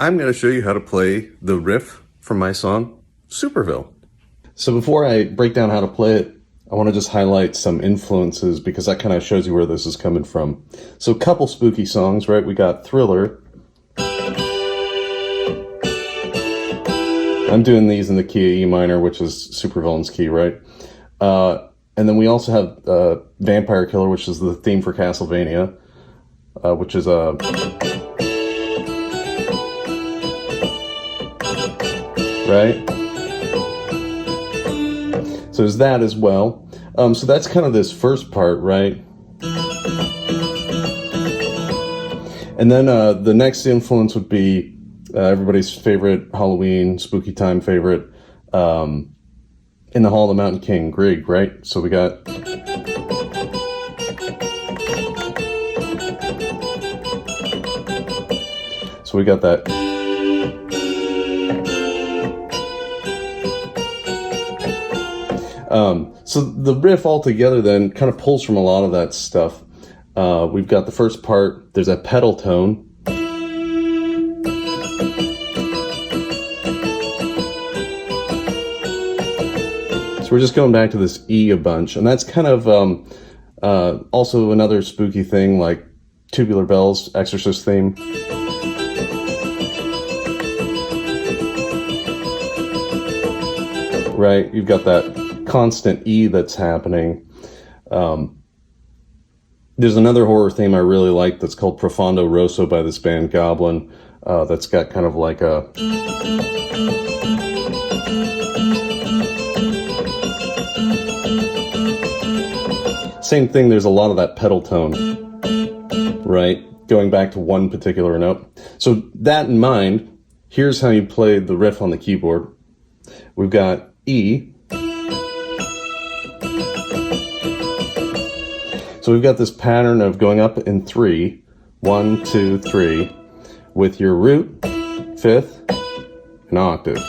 I'm going to show you how to play the riff from my song, Supervillain. So before I break down how to play it, I want to just highlight some influences because that kind of shows you where this is coming from. So a couple spooky songs, right? We got Thriller. I'm doing these in the key of E minor, which is Supervillain's key, right? And then we also have Vampire Killer, which is the theme for Castlevania, which is a... right? So there's that as well. So that's kind of this first part, right? And then the next influence would be everybody's favorite Halloween, spooky time favorite, In the Hall of the Mountain King, Grieg, right? So we got... So we got that... So the riff altogether then kind of pulls from a lot of that stuff. We've got the first part, there's a pedal tone. So we're just going back to this E a bunch, and that's kind of also another spooky thing like Tubular Bells, Exorcist theme. Right, you've got that constant E that's happening. There's another horror theme I really like that's called Profondo Rosso by this band Goblin. That's got kind of like a... Same thing, there's a lot of that pedal tone, right? Going back to one particular note. So that in mind, here's how you play the riff on the keyboard. We've got E. So we've got this pattern of going up in 3, 1, 2, 3, with your root, 5th, and octave,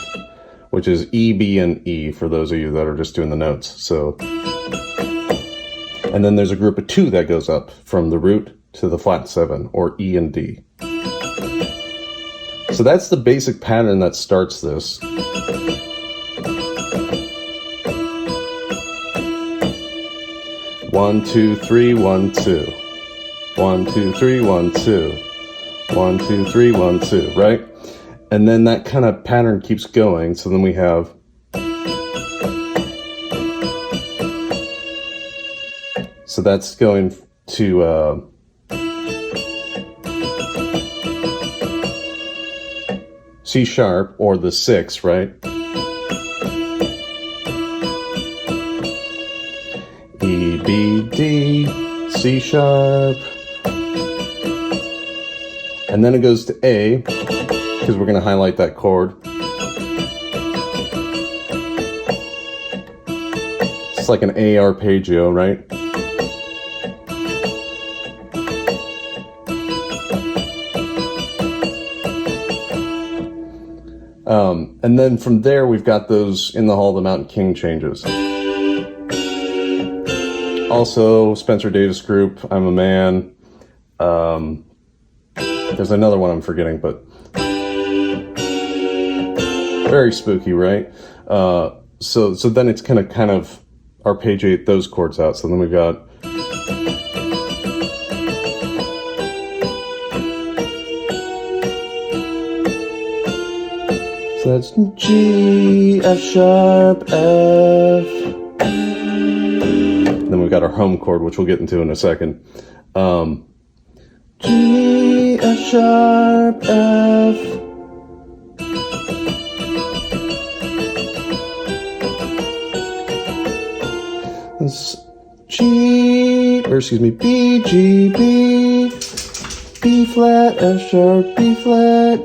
which is E, B, and E for those of you that are just doing the notes. So, and then there's a group of 2 that goes up from the root to the flat 7, or E and D. So that's the basic pattern that starts this. One, two, three, 1, 2. 1, 2, 3, 1, 2. 1, 2, 3, 1, 2, right? And then that kind of pattern keeps going. So then we have... So that's going to... C sharp, or the 6, right? E, B, D, C sharp. And then it goes to A, because we're going to highlight that chord. It's like an A arpeggio, right? And then from there, we've got those In the Hall of the Mountain King changes. Also, Spencer Davis Group, I'm a Man. There's another one I'm forgetting, but very spooky, right? So then it's kind of arpeggiate those chords out. So then we've got... So that's G, F sharp, F. Then we've got our home chord, which we'll get into in a second. G, F sharp, F. That's B, G, B, B flat, F sharp, B flat,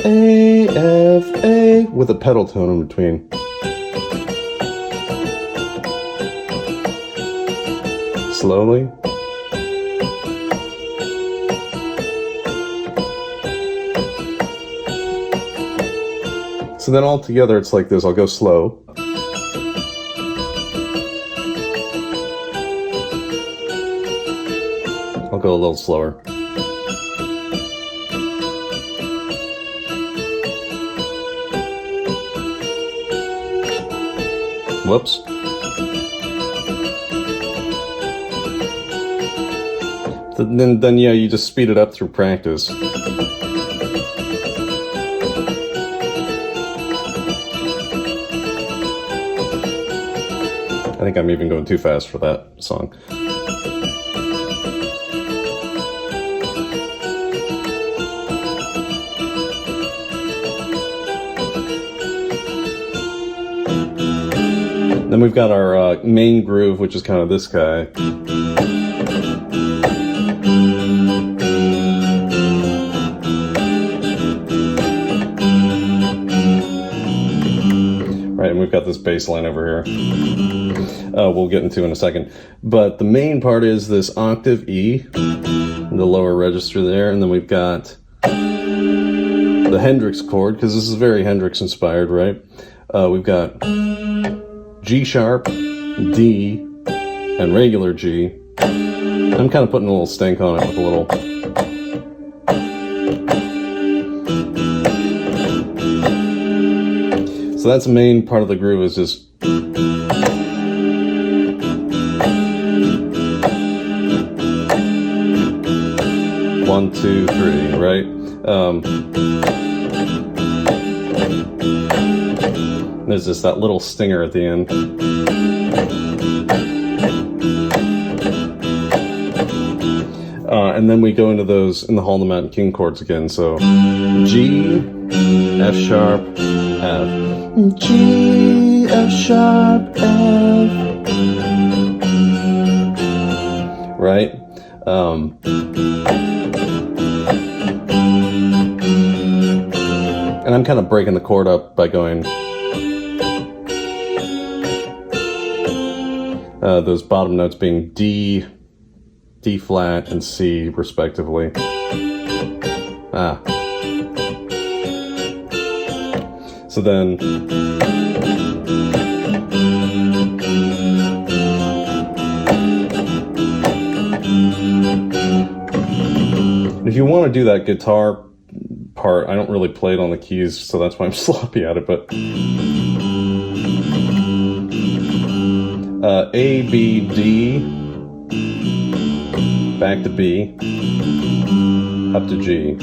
A, F, A, with a pedal tone in between. Slowly. So then all together it's like this. I'll go slow. I'll go a little slower. Whoops. Then yeah, you just speed it up through practice. I think I'm even going too fast for that song. Then we've got our main groove, which is kind of this guy. Right, and we've got this bass line over here. We'll get into in a second. But the main part is this octave E, the lower register there, and then we've got the Hendrix chord, because this is very Hendrix inspired, right? We've got G sharp, D, and regular G. I'm kind of putting a little stank on it with a little. So that's the main part of the groove, is just. 1, 2, 3, right? There's just that little stinger at the end. And then we go into those in the Hall of the Mountain King chords again. So G, F sharp, F. G, F sharp, F. Right? And I'm kind of breaking the chord up by going those bottom notes being D, D flat, and C respectively. So then if you want to do that guitar part, I don't really play it on the keys, so that's why I'm sloppy at it, but A, B, D, back to B, up to G.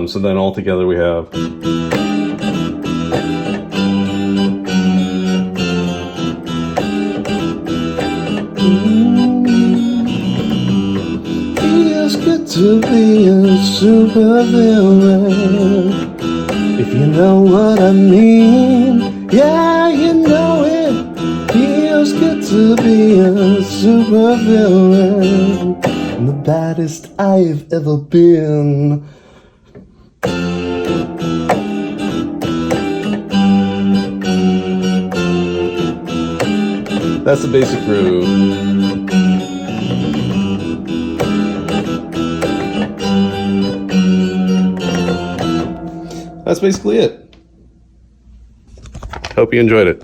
So then all together we have feels good to be a supervillain, if you know what I mean. Yeah, you know it. Feels good to be a supervillain, and the baddest I've ever been. That's the basic groove. That's basically it. Hope you enjoyed it.